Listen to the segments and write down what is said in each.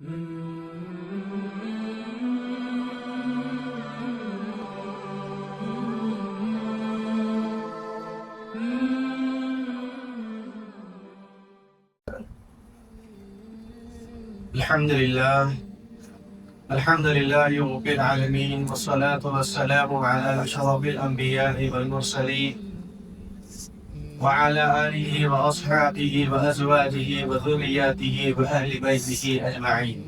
الحمد لله رب العالمين، والصلاة والسلام على أشرف الأنبياء والمرسلين وعلى آله وأصحابه وأزواجه وذرياته وأهل بيته أجمعين.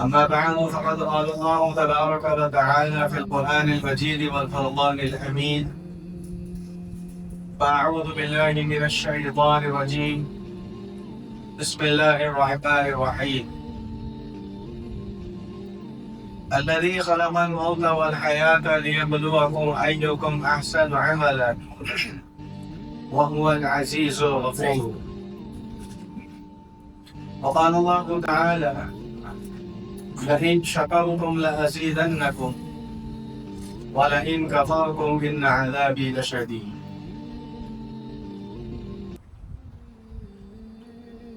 أما بعد، فقد قال الله تبارك وتعالى في القرآن المجيد والفرقان الحميد: فأعوذ بالله من الشيطان الرجيم، بسم الله الرحمن الرحيم. الذي خلق الموت والحياة ليبلوكم أيكم أحسن عملا وهو العزيز الغفور. وقال الله تعالى: لئن شكرتم لأزيدنكم ولئن كفرتم إن عذابي لشديد.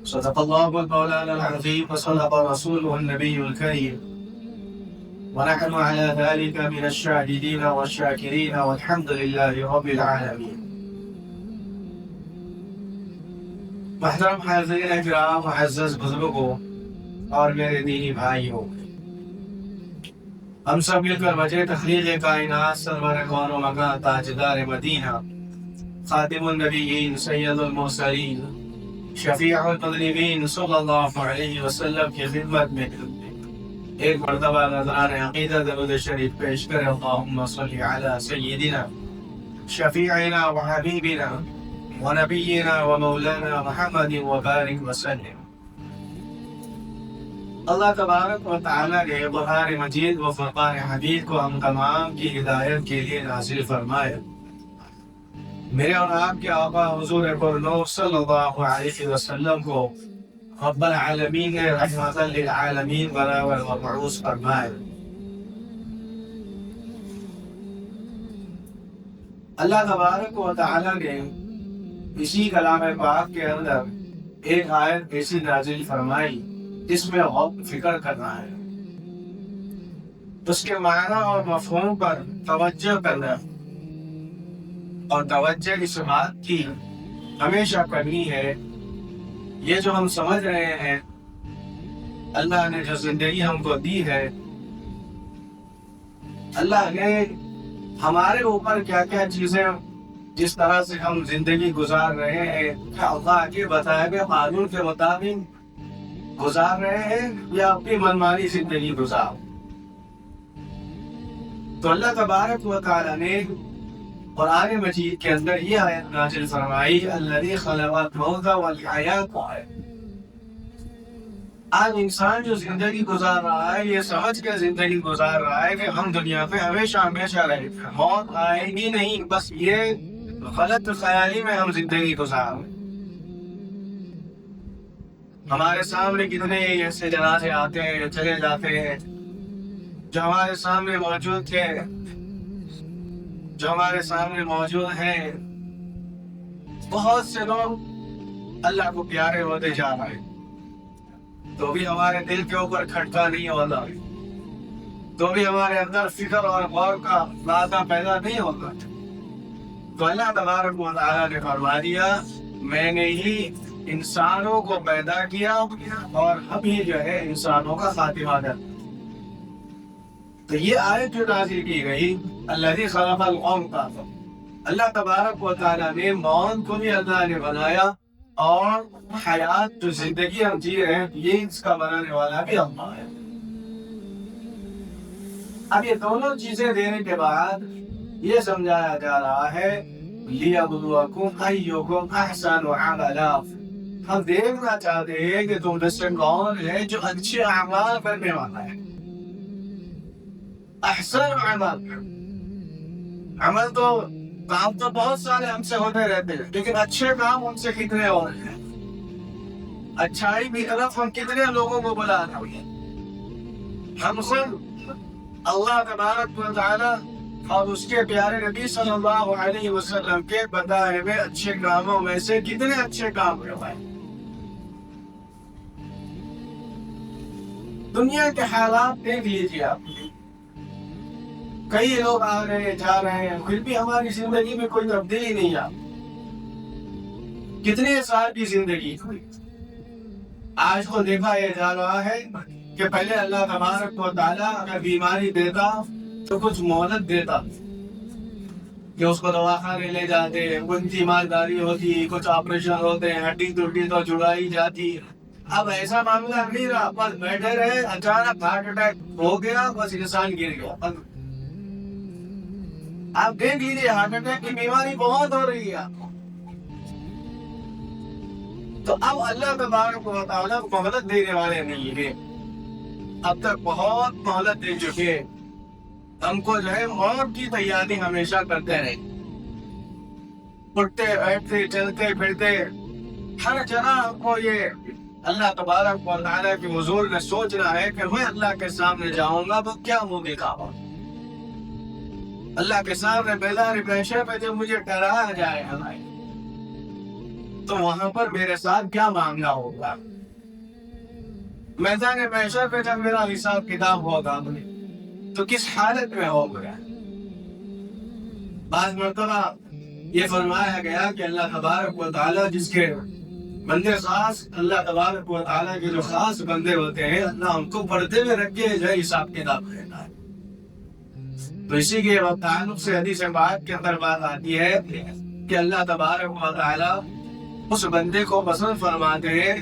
صدق الله مولانا العظيم، وصدق رسوله النبي الكريم، ونحن على ذلك من الشاهدين والشاكرين، والحمد لله رب العالمين. محترم حاضرین اکرام، معزز بزرگوں اور میرے دینی بھائیوں، ہم سب مل کر وجہ تخلیق کائنات سرور کون و مکان تاجدار مدینہ خاتم النبیین سید المرسلین شفیع المذنبین صلی اللہ علیہ وسلم کی خدمت میں ایک مرتبہ نذران عقیدہ درود شریف پیش کریں: اللہم صلی علی سیدنا شفیعنا و حبیبنا و نبینا و مولانا محمد و بارک وسلم. اللہ تبارک و تعالیٰ نے قرآن مجید و فرقان حمید کو ہم تمام کی ہدایت کے لیے نازل فرمائے. میرے اور آپ کے آقا حضور پرنور صلی اللہ علیہ وسلم کو رب العالمین نے رحمت للعالمین بنا و مبعوث فرمائے. اللہ تبارک و تعالیٰ نے اسی کلام پاک کے اندر ایک آیت ایسی نازل فرمائی جس میں غور فکر کرنا ہے، اس کے معنی اور مفہوم پر توجہ کرنا، اور توجہ اس بات کی ہمیشہ کرنی ہے یہ جو ہم سمجھ رہے ہیں اللہ نے جو زندگی ہم کو دی ہے، اللہ نے ہمارے اوپر کیا کیا چیزیں جس طرح سے ہم زندگی گزار رہے ہیں، کیا اللہ کے بتائے ہوئے قانون کے مطابق گزار رہے ہیں یا اپنی منمانی زندگی گزار. تو اللہ تبارک و تعالیٰ نے قرآن مجید کے اندر یہ آیت نازل فرمائی: الذی خلق الموت والحیات. آج انسان جو زندگی گزار رہا ہے یہ سمجھ کے زندگی گزار رہا ہے کہ ہم دنیا پہ ہمیشہ ہمیشہ رہے، موت آئے گی نہیں، بس یہ غلط خیالی میں ہم زندگی گزار رہے. ہمارے سامنے کتنے ایسے جنازے آتے ہیں، چلے جاتے ہیں، جو ہمارے سامنے موجود تھے، جو ہمارے سامنے موجود ہیں. بہت سے لوگ اللہ کو پیارے ہوتے جا رہے ہیں، تو بھی ہمارے دل کے اوپر کھٹکا نہیں ہوتا، تو بھی ہمارے اندر فکر اور غور کا مادہ پیدا نہیں ہوتا. تو اللہ تبارک و تعالیٰ نے فرما دیا: میں نے ہی انسانوں کو پیدا کیا اور ہم ہی جو ہے انسانوں کا خاتمہ کر. تو یہ آیت جو نازل کی گئی الذی خلق الموت، اللہ تبارک و تعالیٰ نے موت کو بھی اللہ نے بنایا، اور حیات جو زندگی ہم جی رہے ہیں یہ اس کا بنانے والا بھی اللہ ہے. اب یہ دونوں چیزیں دینے کے بعد یہ سمجھایا جا رہا ہے لیبلوکم ایکم احسن عملا. ہم دیکھنا چاہتے ہیں کہ تم میں سے کون ہے جو اچھے اعمال کرنے والا ہے. احسن عمل، عمل تو کام تو بہت سارے ہم سے ہوتے رہتے ہیں، لیکن اچھے کام ہم سے کتنے ہو رہے ہیں؟ اچھائی کی طرف ہم کتنے لوگوں کو بلا رہے ہیں؟ ہم خود اللہ تبارک و تعالی اور اس کے پیارے نبی صلی اللہ علیہ وسلم کے بتائے ہوئے اچھے کاموں میں سے کتنے اچھے کام کروائے؟ دنیا کے حالات دیکھ لیجیے آپ، کئی لوگ آ رہے ہیں جا رہے ہیں، پھر بھی ہماری زندگی میں کوئی تبدیلی نہیں آتی۔ کتنے سال کی زندگی، آج کو دیکھا یہ جا رہا ہے کہ پہلے اللہ تبارک و تعالیٰ اگر بیماری دیتا تو کچھ مہلت دیتا کہ اس کو دواخانے لے جاتے، کچھ تیمارداری ہوتی، کچھ آپریشن ہوتے، ہڈی ٹوٹی تو جڑائی جاتی۔ اب ایسا معاملہ نہیں رہا، بس بیٹھے رہے، اچانک ہارٹ اٹیک ہو گیا، بس انسان گر گیا۔ آپ دیکھ لیجیے ہارٹ اٹیک کی بیماری بہت ہو رہی ہے۔ تو اب اللہ تبارک و تعالیٰ مہلت دینے والے نہیں ہیں، اب تک بہت مہلت دے چکے، ہم کو جو ہے موت کی تیاری ہمیشہ کرتے رہے، اٹھتے بیٹھتے چلتے پھرتے ہر جگہ ہم کو یہ اللہ تبارک و تعالیٰ کے حضور میں سوچنا ہے کہ میں اللہ کے سامنے جاؤں گا تو کیا منہ دکھاؤں، اللہ کے سامنے بیداری پیشے پہ جب مجھے ڈرایا جائے تو وہاں پر میرے ساتھ کیا معاملہ ہوگا، میدان محشر پہ جب میرا حساب کتاب ہوگا تو کس حالت میں ہوگا۔ بعض مرتبہ یہ فرمایا گیا کہ اللہ تبارک و تعالیٰ جس کے بندے خاص، اللہ تبارک و تعالیٰ کے جو خاص بندے ہوتے ہیں، اللہ ہم کو پردے میں رکھ کے جو ہے حساب کتاب لیتا ہے۔ تو اسی کے تعلق سے حدیث پاک کے اندر بات آتی ہے کہ اللہ تبارک و تعالیٰ اس بندے کو پسند فرماتے ہیں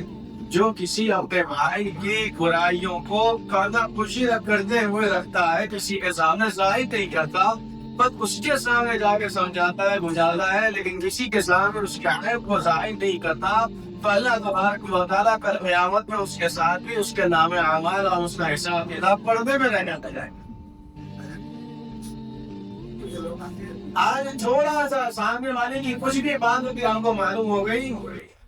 جو کسی اپنے بھائی کی برائیوں کو کانا خوشی کرتے ہوئے رکھتا ہے، کسی کے سامنے ظاہر نہیں کرتا، بس اس کے سامنے جا کے سمجھاتا ہے، بجھاتا ہے، لیکن کسی کے سامنے اس کے عیب کو ظاہر نہیں کرتا، تو اللہ تبارک و تعالیٰ کل قیامت میں اس کے ساتھ بھی اس کے نام اعمال اور اس کا حساب کتاب پردے میں رہنا جائے۔ آج تھوڑا سا سامنے والے کی کچھ بھی بات ہوتی ہم کو معلوم ہو گئی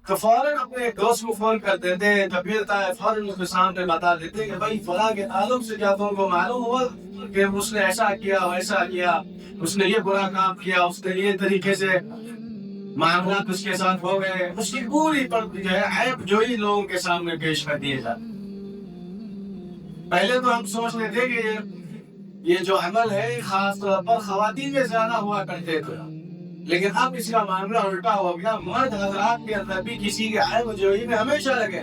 تو فوراً اپنے ایک دوست کو فون کر دیتے ہیں، جب ملتا ہے فوراً اس کے سامنے بتا دیتے کہ بھائی فلاں کے تعلق سے کیا تم کو معلوم ہوا کہ اس نے ایسا کیا ویسا کیا، اس نے یہ برا کام کیا، اس نے یہ طریقے سے معاملات اس کے ساتھ ہو گئے، اس کی پوری پر جو ہے عیب جو ہی لوگوں کے سامنے پیش کر دیے جاتے۔ پہلے تو ہم سوچتے تھے کہ یہ جو عمل ہے خاص طور پر خواتین میں زیادہ ہوا کرتے تھے، لیکن اب اس کا معاملہ الٹا ہو گیا، مرد حضرات کے اندر بھی کسی کے عیب جوئی میں ہمیشہ لگے۔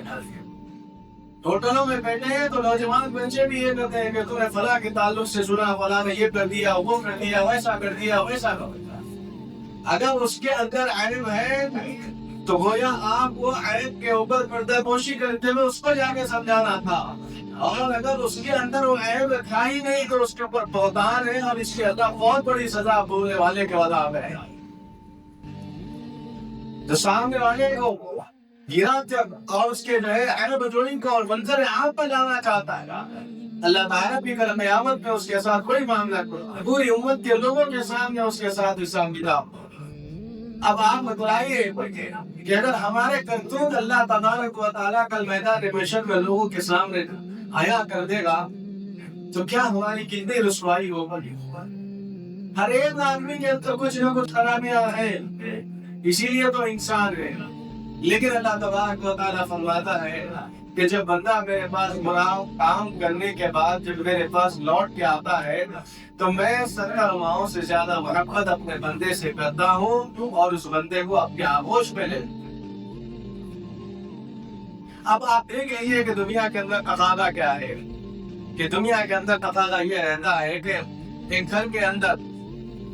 ہوٹلوں میں بیٹھے ہیں تو نوجوان بچے بھی یہ کہتے ہیں کہ تم نے فلاں کے تعلق سے سنا، فلاں نے یہ کر دیا، وہ کر دیا، ویسا کر دیا، ویسا کر دیا۔ اگر اس کے اندر عیب ہے تو گویا آپ کو عیب کے اوپر پردہ پوشی کرتے ہوئے اس کو جا کے سمجھانا تھا، اور اگر اس کے اندر وہ عیب تھا ہی نہیں تو اس کے اوپر بہتان ہے اور اس کے اندر بہت بڑی سزا بولنے والے کے عذاب ہے۔ تو سامنے والے کو گرا جب اور اس کے جو ہے عیب جوڑی کو اور منظر عام پر جانا چاہتا ہے، اللہ تعالیٰ بھی کل قیامت میں اس کے ساتھ کوئی معاملہ کرے، پوری امت کے لوگوں کے سامنے اس کے ساتھ حساب کتاب۔ اب آپ بتلائیے کہ اگر ہمارے کرتوت اللہ تبارک و تعالیٰ کل میدان محشر میں لوگوں کے سامنے حیا کر دے گا تو کیا ہماری کتنی رسوائی ہوگی۔ ہر ایک آدمی کے اندر کچھ نہ کچھ خرابیاں ہیں، اسی لیے تو انسان ہے، لیکن اللہ تبارک و تعالیٰ فرماتا ہے کہ جب بندہ میرے پاس برا کام کرنے کے بعد جب میرے پاس لوٹ کے آتا ہے تو میں 70 ماہوں سے زیادہ محبت اپنے بندے سے کرتا ہوں اور اس بندے کو اپنے آغوش میں لے۔ اب آپ دیکھ لیجیے کہ دنیا کے اندر تقاضا کیا ہے، کہ دنیا کے اندر تقاضا یہ رہتا ہے کہ ایک گھر کے اندر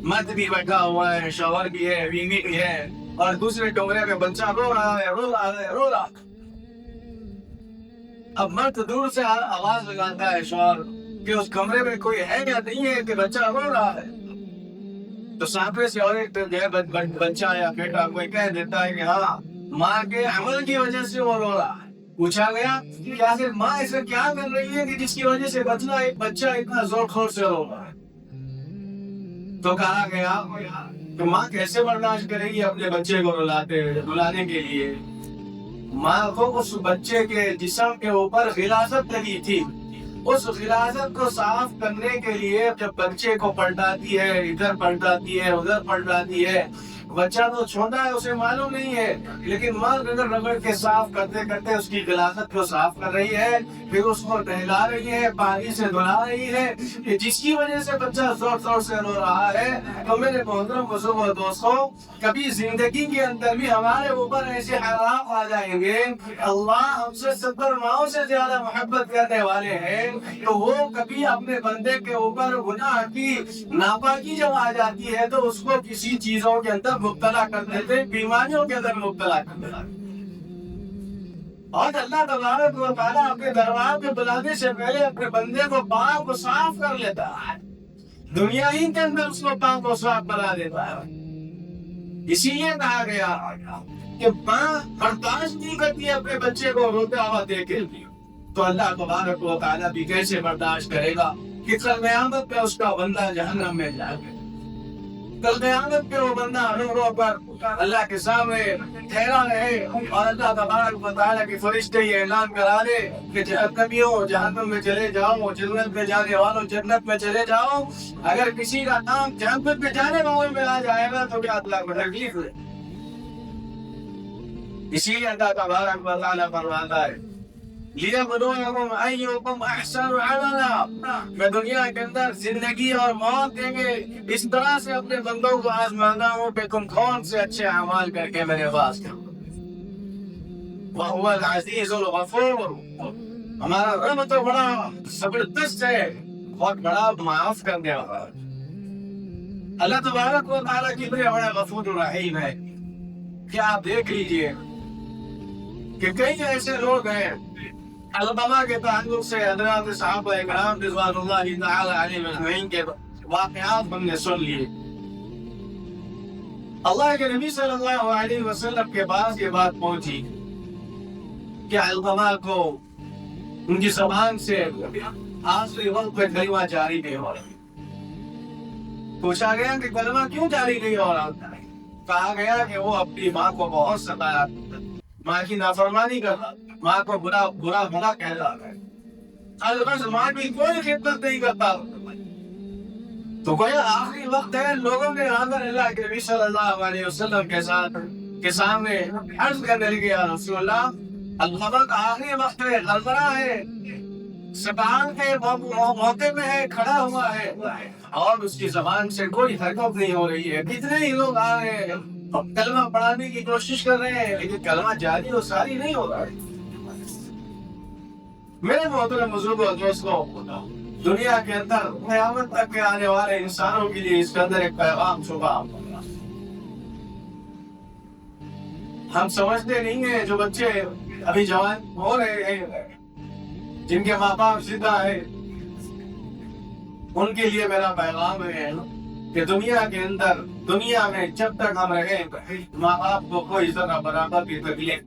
مرد بھی بیٹھا ہوا ہے، شوہر بھی ہے، بیوی بھی ہے، اور دوسرے کمرے میں بچہ رو رہا ہے، رو رہا ہے، رو رہا ہے۔ اب مرد دور سے آواز لگاتا ہے شوہر کہ اس کمرے میں کوئی ہے یا نہیں ہے کہ بچہ رو رہا ہے، تو سامنے سے اور ایک بچہ یا بیٹا کوئی کہہ دیتا ہے کہ ہاں ماں کے عمل کی وجہ سے وہ رو رہا ہے۔ پوچھا گیا کہ آخر ماں ایسا کیا کر رہی ہے کہ جس کی وجہ سے بچہ اتنا زور خور سے رو رہا ہے؟ تو کہا گیا کہ ماں کیسے برداشت کرے گی اپنے بچے کو رلانے کے لیے؟ ماں کو اس بچے کے جسم کے اوپر غلاظت لگی تھی، اس غلاظت کو صاف کرنے کے لیے جب بچے کو پلٹاتی ہے، ادھر پلٹاتی ہے، ادھر پلٹاتی ہے، بچہ تو چھوٹا ہے، اسے معلوم نہیں ہے، لیکن مرد اگر رگڑ کے صاف کرتے کرتے اس کی غلاظت کو صاف کر رہی ہے، پھر اس کو نہلا رہی ہے، پانی سے دھلا رہی ہے، کہ جس کی وجہ سے بچہ زور زور سے رو رہا ہے۔ تو میرے محترم بزرگوں اور دوستوں، کبھی زندگی کے اندر بھی ہمارے اوپر ایسے حالات آ جائیں گے، اللہ ہم سے 70 ماؤں سے زیادہ محبت کرنے والے ہیں، تو وہ کبھی اپنے بندے کے اوپر گناہ کی ناپاکی جب آ جاتی ہے تو اس کو کسی چیزوں کے اندر مبتلا کر دیتے، بیماریوں کے اندر مبتلا کر دیتے، اور اللہ تبارک و تعالیٰ اپنے دربار میں بلانے سے پہلے اپنے بندے کو پاک و صاف کر لیتا ہے، دنیا ہی کے اندر اس کو پاک و صاف بنا دیتا ہے۔ اسی لیے کہا گیا کہ ماں برداشت نہیں کرتی اپنے بچے کو روتا ہوا دیکھے، تو اللہ تبارک و تعالیٰ بھی کیسے برداشت کرے گا کہ کل قیامت پہ اس کا بندہ جہنم میں جائے گا، کل قیامت پہ وہ بندہ رو رو پر اللہ کے سامنے ٹھہرا رہے، اور اللہ تبارک و تعالیٰ کے فرشتے یہ اعلان کرا دے کہ جہنمیوں جہنم میں چلے جاؤ، جنت میں جانے والوں جنت میں چلے جاؤ۔ اگر کسی کا نام جہنم میں جانے والوں میں آ جائے گا تو کیا اللہ کو تکلیف ہے؟ اسی لیے اللہ تبارک و تعالیٰ فرماتا ہے لِيَبْلُوَكُمْ أَيُّكُمْ أَحْسَنُ عَمَلًا، میں دنیا کے اندر زندگی اور موت دیں گے اس طرح سے اپنے بندوں کو آزمانا ہوں کہ تم کون سے اچھے اعمال کر کے میرے پاس کرو۔ وَهُوَ الْعَزِيزُ الْغَفُورُ، ہمارا رب تو بڑا زبردست ہے، بہت بڑا معاف کرنے والا ہے۔ اللہ تبارک و تعالیٰ کی بڑا غفور رحیم ہے۔ کیا آپ دیکھ لیجئے کہ کئی ایسے لوگ ہیں علامہ کے تعلق سے حضرات صحابہ اکرام رضوان اللہ تعالی علیہم اجمعین کے واقعات ہم نے سن لیے۔ اللہ کے نبی صلی اللہ علیہ وسلم کے پاس یہ بات پہنچی کہ علامہ کو ان کی زبان سے آخری وقت پہ کلمہ جاری نہیں ہو رہا۔ پوچھا گیا کہ کلمہ کیوں جاری نہیں ہو رہا؟ کہا گیا کہ وہ اپنی ماں کو بہت ستایا، ماں کی نافرمانی کرتا، ماں کو برا بھلا کہتا ہے، البتہ ماں کی کوئی خدمت نہیں کرتا۔ تو گویا آخری وقت ہے، لوگوں نے آ کر اللہ کے نبی صلی اللہ علیہ وسلم کے سامنے عرض کرنے لگے، یا رسول اللہ، علامہ کا آخری وقت ہے، غلطرہ ہے، سکان کے موقع میں ہے، کھڑا ہوا ہے، اور اس کی زبان سے کوئی حرکت نہیں ہو رہی ہے۔ کتنے ہی لوگ آ رہے ہیں، کلمہ پڑھانے کی کوشش کر رہے ہیں، لیکن کلمہ جاری اور ساری نہیں ہو رہا ہے۔ میرے محترم بزرگوں اور دوستوں، دنیا کے اندر قیامت تک کے آنے والے انسانوں کے لیے اس کے اندر ایک پیغام چھپا۔ ہم سمجھتے نہیں ہیں، جو بچے ابھی جوان ہو رہے ہیں، جن کے ماں باپ زندہ ہیں، ان کے لیے میرا پیغام ہے کہ دنیا میں جب تک ہم رہیں، ماں باپ کو کوئی ذرا برابر کی تکلیف